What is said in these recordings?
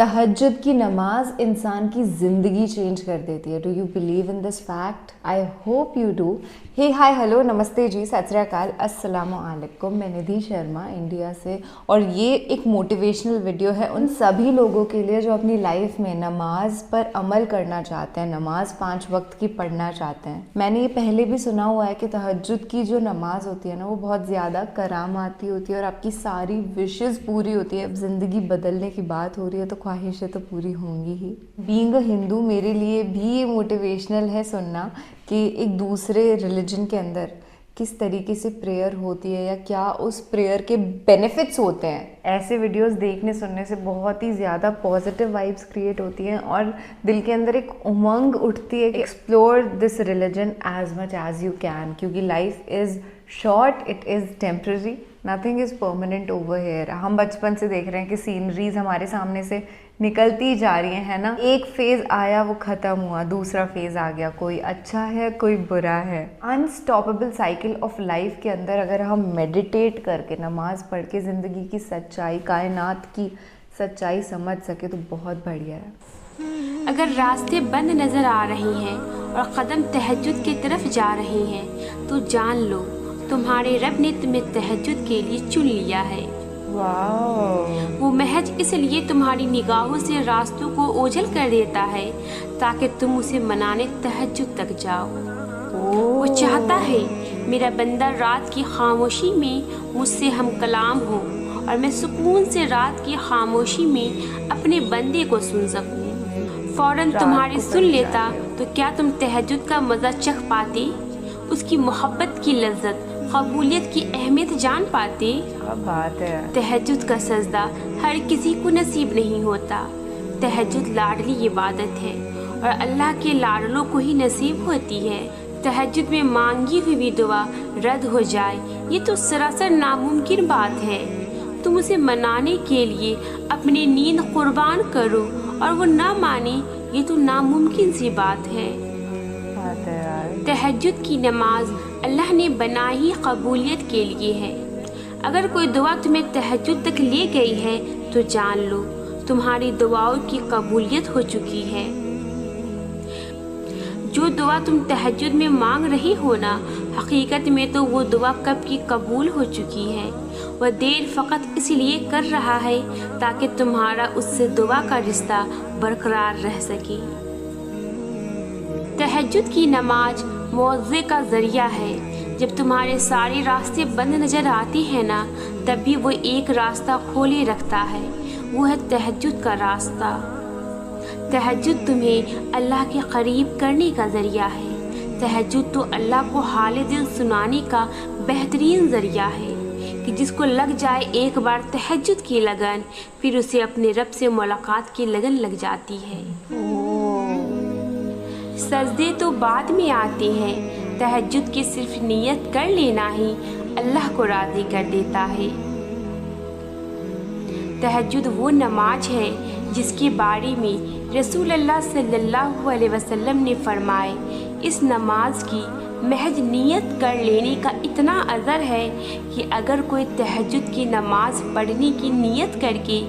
तहज्जुद की नमाज इंसान की ज़िंदगी चेंज कर देती है. Do you believe in this fact? I hope you do. Hey hi hello नमस्ते जी, सत श्री अकाल, अस्सलामु अलैकुम. मैं निधि शर्मा इंडिया से, और ये एक मोटिवेशनल वीडियो है उन सभी लोगों के लिए जो अपनी लाइफ में नमाज पर अमल करना चाहते हैं, नमाज 5 वक्त की पढ़ना चाहते हैं. मैंने ये पहले भी सुना हुआ है कि तहज्जुद की जो नमाज होती है ना, वो बहुत ज़्यादा करामाती होती है और आपकी सारी विशेज़ पूरी होती है. अब ज़िंदगी बदलने की बात हो रही है तो ख्वाहिशें तो पूरी होंगी ही. बीइंग अ हिंदू मेरे लिए भी ये मोटिवेशनल है सुनना कि एक दूसरे रिलीजन के अंदर किस तरीके से प्रेयर होती है या क्या उस प्रेयर के बेनिफिट्स होते हैं. ऐसे वीडियोस देखने सुनने से बहुत ही ज़्यादा पॉजिटिव वाइब्स क्रिएट होती हैं और दिल के अंदर एक उमंग उठती है कि explore this religion as much as you can, क्योंकि life is short, it is temporary, nothing is permanent over here. हम बचपन से देख रहे हैं कि सीनरीज हमारे सामने से निकलती जा रही हैं, है ना. एक फेज़ आया, वो ख़त्म हुआ, दूसरा फेज़ आ गया, कोई अच्छा है कोई बुरा है. अनस्टॉपेबल साइकिल ऑफ लाइफ के अंदर अगर हम मेडिटेट करके, नमाज पढ़ के ज़िंदगी की सच्चाई, कायनात की सच्चाई समझ सके तो बहुत बढ़िया है. अगर रास्ते बंद नज़र आ रहे हैं और कदम तहज्जुद की तरफ जा रहे हैं तो जान लो तुम्हारे रब ने तुम्हें तहज्जुद के लिए चुन लिया है. वो महज इसलिए तुम्हारी निगाहों से रास्तों को ओझल कर देता है ताकि तुम उसे मनाने तहज्जुद तक जाओ. वो चाहता है मेरा बंदा रात की खामोशी में मुझसे हम कलाम हो और मैं सुकून से रात की खामोशी में अपने बंदे को सुन सकूं. फौरन तुम्हारी सुन लेता तो क्या तुम तहज्जुद का मज़ा चख पाते, उसकी मोहब्बत की लज्जत, कबूलियत की अहमियत जान पाते. क्या बात है. तहज्जुद का सजदा हर किसी को नसीब नहीं होता. तहज्जुद लाडली इबादत है और अल्लाह के लाडलों को ही नसीब होती है. तहज्जुद में मांगी हुई दुआ रद्द हो जाए ये तो सरासर नामुमकिन बात है. तुम उसे मनाने के लिए अपनी नींद कुर्बान करो और वो ना माने ये तो नामुमकिन सी बात है. तहज्जुद की नमाज अल्लाह ने बनाई ही कबूलियत के लिए है. अगर कोई दुआ तुम्हें तहज्जुद तक ले गई है तो जान लो तुम्हारी दुआओं की कबूलियत हो चुकी है. जो दुआ तुम तहज्जुद में मांग रही हो ना, हकीकत में तो वो दुआ कब की कबूल हो चुकी है. वह देर फ़कत इसलिए कर रहा है ताकि तुम्हारा उससे दुआ का रिश्ता बरकरार रह सके. तहज्जुद की नमाज मौज़े का ज़रिया है. जब तुम्हारे सारे रास्ते बंद नज़र आते हैं ना, तब भी वो एक रास्ता खोले रखता है, वो है तहज्जुद का रास्ता. तहज्जुद तुम्हें अल्लाह के करीब करने का ज़रिया है. तहज्जुद तो अल्लाह को हाल दिल सुनाने का बेहतरीन ज़रिया है कि जिसको लग जाए एक बार तहज्जुद की लगन, फिर उसे अपने रब से मुलाकात की लगन लग जाती है. सजदे तो बाद में आते हैं, तहज्जुद की सिर्फ नियत कर लेना ही अल्लाह को राज़ी कर देता है. तहज्जुद वो नमाज है जिसके बारे में रसूल अल्लाह सल्लल्लाहु अलैहि वसल्लम ने फरमाए, इस नमाज की महज नियत कर लेने का इतना अज़र है कि अगर कोई तहज्जुद की नमाज पढ़ने की नियत करके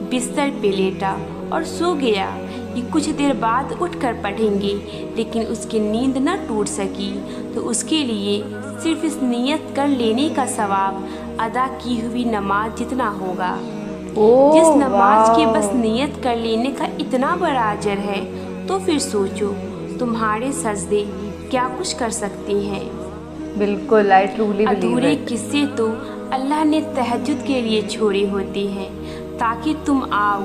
बिस्तर पे लेटा और सो गया कि कुछ देर बाद उठकर पढ़ेंगे लेकिन उसकी नींद न टूट सकी, तो उसके लिए सिर्फ इस नियत कर लेने का सवाब अदा की हुई नमाज जितना होगा. जिस नमाज के बस नियत कर लेने का इतना बड़ा अजर है, तो फिर सोचो तुम्हारे सजदे क्या कुछ कर सकते हैं. बिल्कुल, आई ट्रूली बिलीव. अधूरे किस्से तो अल्लाह ने तहज्जुद के लिए छोड़े होते हैं ताकि तुम आओ,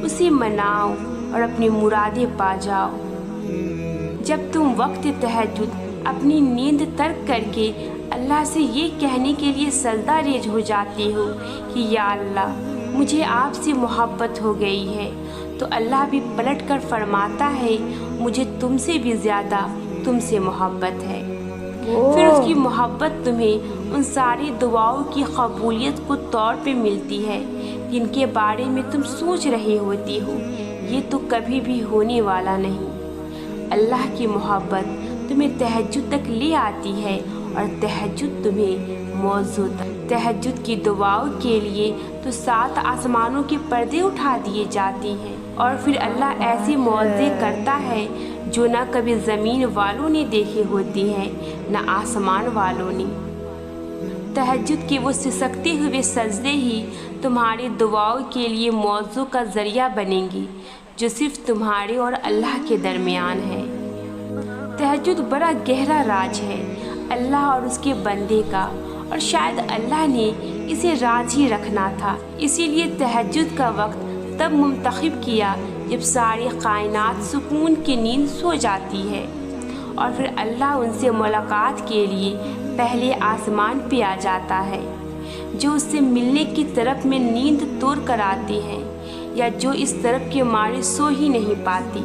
उसे मनाओ और अपनी मुरादें पा जाओ. जब तुम वक्त तहज्जुद अपनी नींद तर्क करके अल्लाह से ये कहने के लिए सजदा रेज हो जाते हो कि या अल्लाह मुझे आपसे मोहब्बत हो गई है, तो अल्लाह भी पलट कर फरमाता है मुझे तुमसे भी ज़्यादा तुमसे मोहब्बत है. फिर उसकी मोहब्बत तुम्हें उन सारी दुआओं की कबूलियत को तौर पे मिलती है जिनके बारे में तुम सोच रहे होती हो ये तो कभी भी होने वाला नहीं. अल्लाह की मोहब्बत तुम्हें तहज्जुद तक ले आती है और तहज्जुद तुम्हें मौजूद तहज्जुद की दुआओं के लिए तो 7 आसमानों के पर्दे उठा दिए जाते हैं और फिर अल्लाह ऐसे मौज़े करता है जो न कभी ज़मीन वालों ने देखे होते हैं न आसमान वालों ने। तहज्जुद के वो सिसकते हुए सजदे ही तुम्हारी दुआओं के लिए मौज़ों का ज़रिया बनेंगी जो सिर्फ तुम्हारे और अल्लाह के दरमियान है। तहज्जुद बड़ा गहरा राज है अल्लाह और उसके बंदे का, और शायद अल्लाह ने इसे राज ही रखना था। इसीलिए तहज्जुद का वक्त तब मुंतखब किया जब सारी कायनात सुकून की नींद सो जाती है और फिर अल्लाह उनसे मुलाकात के लिए पहले आसमान पे आ जाता है, जो उससे मिलने की तरफ में नींद तोड़ कर आती है या जो इस तरफ के मारे सो ही नहीं पाती।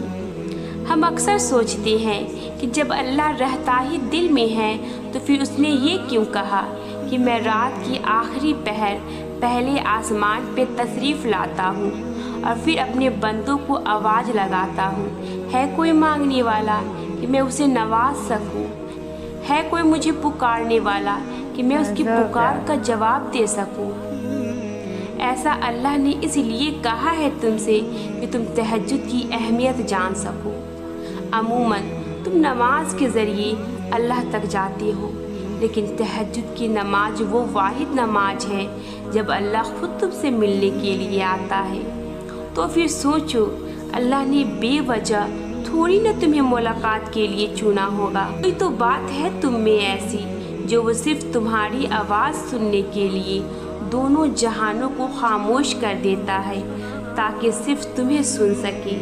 हम अक्सर सोचते हैं कि जब अल्लाह रहता ही दिल में है तो फिर उसने ये क्यों कहा कि मैं रात की आखिरी पहर पहले आसमान पे तशरीफ़ लाता हूँ और फिर अपने बंदों को आवाज़ लगाता हूँ, है कोई मांगने वाला कि मैं उसे नवाज सकूँ, है कोई मुझे पुकारने वाला कि मैं उसकी पुकार का जवाब दे सकूँ। ऐसा अल्लाह ने इसलिए कहा है तुमसे कि तुम तहज्जुद की अहमियत जान सको। अमूमन तुम नमाज के ज़रिए अल्लाह तक जाते हो, लेकिन तहज्जुद की नमाज वो वाहिद नमाज है जब अल्लाह खुद तुमसे मिलने के लिए आता है। तो फिर सोचो, अल्लाह ने बेवजह थोड़ी न तुम्हें मुलाकात के लिए चुना होगा। कोई तो बात है तुम में ऐसी जो वो सिर्फ तुम्हारी आवाज़ सुनने के लिए दोनों जहानों को खामोश कर देता है ताकि सिर्फ तुम्हें सुन सके,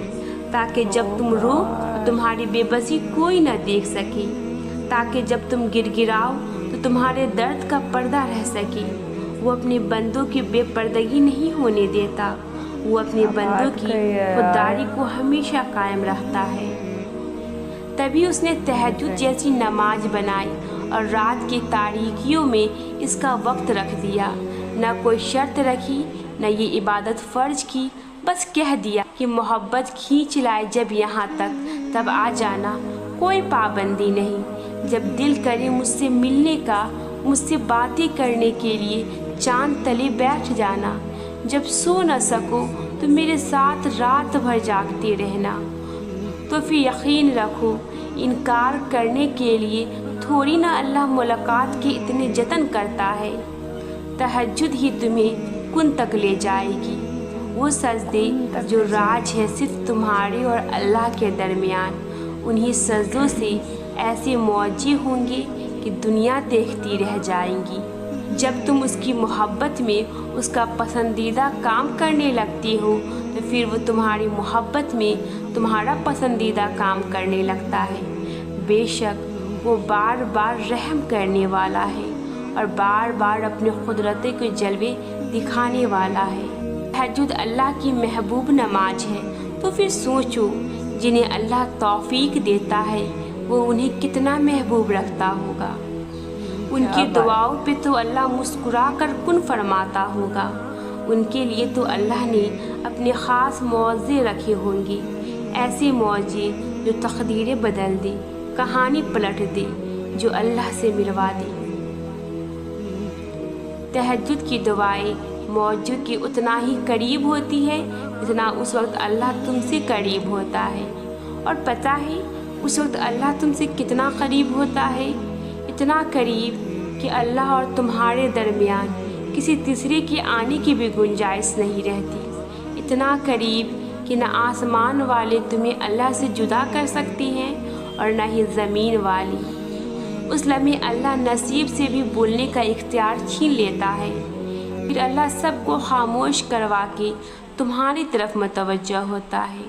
ताकि जब तुम रो तो तुम्हारी बेबसी कोई न देख सके, ताकि जब तुम गिड़गिड़ाओ तो तुम्हारे दर्द का पर्दा रह सके। वो अपने बंदों की बेपर्दगी नहीं होने देता, वो अपने बंदों की खुददारी को हमेशा कायम रखता है। तभी उसने तहज्जुद जैसी नमाज बनाई और रात की तारीकियों में इसका वक्त रख दिया। न कोई शर्त रखी, न ये इबादत फ़र्ज की, बस कह दिया कि मोहब्बत खींच लाए जब यहाँ तक तब आ जाना, कोई पाबंदी नहीं। जब दिल करे मुझसे मिलने का, मुझसे बातें करने के लिए चांद तले बैठ जाना। जब सो न सको तो मेरे साथ रात भर जागते रहना। तो फिर यकीन रखो, इनकार करने के लिए थोड़ी ना अल्लाह मुलाकात के इतने जतन करता है। तहज्जुद ही तुम्हें कुन तक ले जाएगी, वो सजदे जो राज है सिर्फ तुम्हारे और अल्लाह के दरमियान। उन्हीं सजदों से ऐसे मौजे होंगे कि दुनिया देखती रह जाएंगी। जब तुम उसकी मोहब्बत में उसका पसंदीदा काम करने लगती हो तो फिर वो तुम्हारी मोहब्बत में तुम्हारा पसंदीदा काम करने लगता है। बेशक वो बार बार रहम करने वाला है और बार बार अपने कुदरत के जलवे दिखाने वाला है। तहज्जुद अल्लाह की महबूब नमाज है, तो फिर सोचो, जिन्हें अल्लाह तौफीक देता है वो उन्हें कितना महबूब रखता होगा। उनकी दुआओं पे तो अल्लाह मुस्कुरा कर कुन फरमाता होगा। उनके लिए तो अल्लाह ने अपने ख़ास मौज़े रखे होंगे, ऐसे मौज़े जो तकदीरें बदल दे, कहानी पलट दे, जो अल्लाह से मिलवा दे। तहज्जुद की दुआएं मौजू के उतना ही करीब होती है जितना उस वक्त अल्लाह तुमसे करीब होता है। और पता है उस वक्त अल्लाह तुमसे कितना करीब होता है? इतना करीब कि अल्लाह और तुम्हारे दरमियान किसी तीसरे के आने की भी गुंजाइश नहीं रहती। इतना करीब कि न आसमान वाले तुम्हें अल्लाह से जुदा कर सकते हैं और न ही ज़मीन वाली। उस लम्हे अल्लाह नसीब से भी बोलने का इख्तियार छीन लेता है। फिर अल्लाह सबको खामोश करवा के तुम्हारी तरफ मतवज्जा होता है,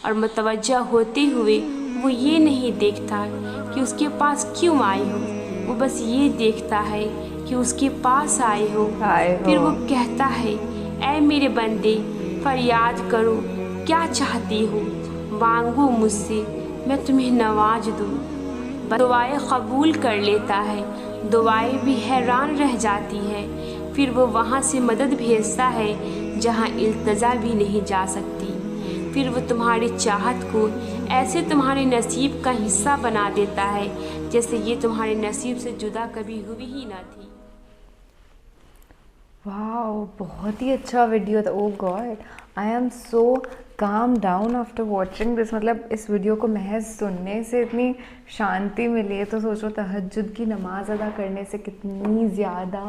और मतवज्जा होते हुए वो ये नहीं देखता कि उसके पास क्यों आए हो, वो बस ये देखता है कि उसके पास आए हो। फिर वो कहता है, ऐ मेरे बंदे, फरियाद करो, क्या चाहती हो, मांगो मुझसे, मैं तुम्हें नवाज दूँ। दुआएं कबूल कर लेता है, दुआएं भी हैरान रह जाती है। फिर वो वहाँ से मदद भेजता है जहाँ इल्तजा भी नहीं जा सकती। फिर वो तुम्हारी चाहत को ऐसे तुम्हारे नसीब का हिस्सा बना देता है जैसे ये तुम्हारे नसीब से जुदा कभी हुई ही ना थी। वाओ, बहुत ही अच्छा वीडियो था. ओ God, I am so calm down after watching this. मतलब इस वीडियो को महज सुनने से इतनी शांति मिली है, तो सोचो तहज्जुद की नमाज अदा करने से कितनी ज़्यादा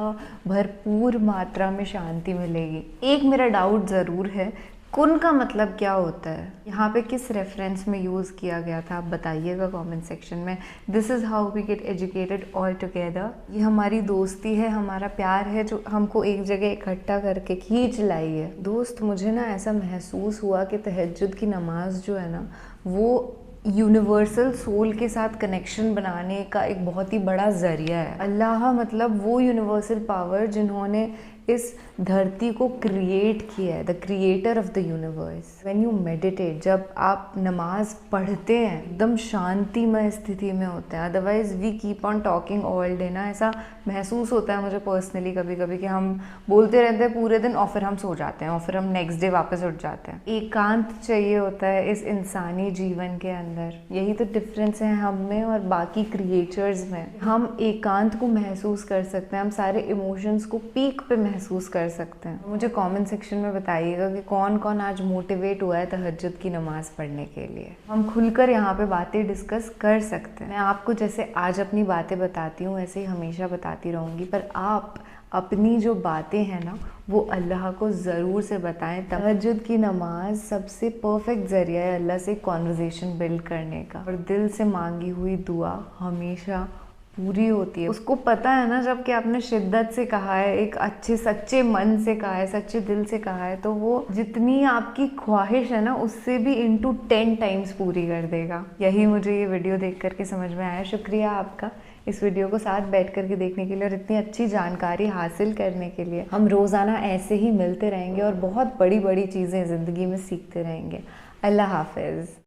भरपूर मात्रा में शांति मिलेगी. एक मेरा डाउट ज़रूर है, कुन का मतलब क्या होता है, यहाँ पे किस रेफरेंस में यूज़ किया गया था, आप बताइएगा कमेंट सेक्शन में. This is how we get educated all together. ये हमारी दोस्ती है, हमारा प्यार है, जो हमको एक जगह इकट्ठा करके खींच लाई है. दोस्त, मुझे ना ऐसा महसूस हुआ कि तहज्जुद की नमाज जो है ना, वो यूनिवर्सल सोल के साथ कनेक्शन बनाने का एक बहुत ही बड़ा ज़रिया है. अल्लाह मतलब वो यूनिवर्सल पावर जिन्होंने इस धरती को क्रिएट किया है, the creator of the universe. When you meditate, जब आप नमाज पढ़ते हैं, एकदम शांतिमय स्थिति में होते हैं. Otherwise we keep on talking all day ना, ऐसा महसूस होता है मुझे पर्सनली कभी कभी कि हम बोलते रहते हैं पूरे दिन और फिर हम सो जाते हैं और फिर हम नेक्स्ट डे वापस उठ जाते हैं. एकांत चाहिए होता है इस इंसानी जीवन के अंदर. यही तो डिफरेंस है हम में और बाकी क्रिएचर्स में. हम एकांत को महसूस कर सकते हैं, हम सारे इमोशंस को पीक पे महसूस कर सकते हैं. मुझे कमेंट सेक्शन में बताइएगा कि कौन कौन आज मोटिवेट हुआ है तहज्जुद की नमाज पढ़ने के लिए. हम खुलकर यहाँ पे बातें डिस्कस कर सकते हैं. मैं आपको जैसे आज अपनी बातें बताती हूँ वैसे ही हमेशा बताती रहूँगी, पर आप अपनी जो बातें हैं ना वो अल्लाह को ज़रूर से बताएं. तहज्जुद की नमाज सबसे परफेक्ट ज़रिया है अल्लाह से कॉन्वर्जेशन बिल्ड करने का, और दिल से मांगी हुई दुआ हमेशा पूरी होती है. उसको पता है ना, जब कि आपने शिद्दत से कहा है, एक अच्छे सच्चे मन से कहा है, सच्चे दिल से कहा है, तो वो जितनी आपकी ख्वाहिश है ना उससे भी इंटू 10 टाइम्स पूरी कर देगा. यही मुझे ये वीडियो देख करके समझ में आया. शुक्रिया आपका इस वीडियो को साथ बैठ करके देखने के लिए और इतनी अच्छी जानकारी हासिल करने के लिए. हम रोज़ाना ऐसे ही मिलते रहेंगे और बहुत बड़ी बड़ी चीज़ें ज़िंदगी में सीखते रहेंगे. अल्लाह हाफिज़.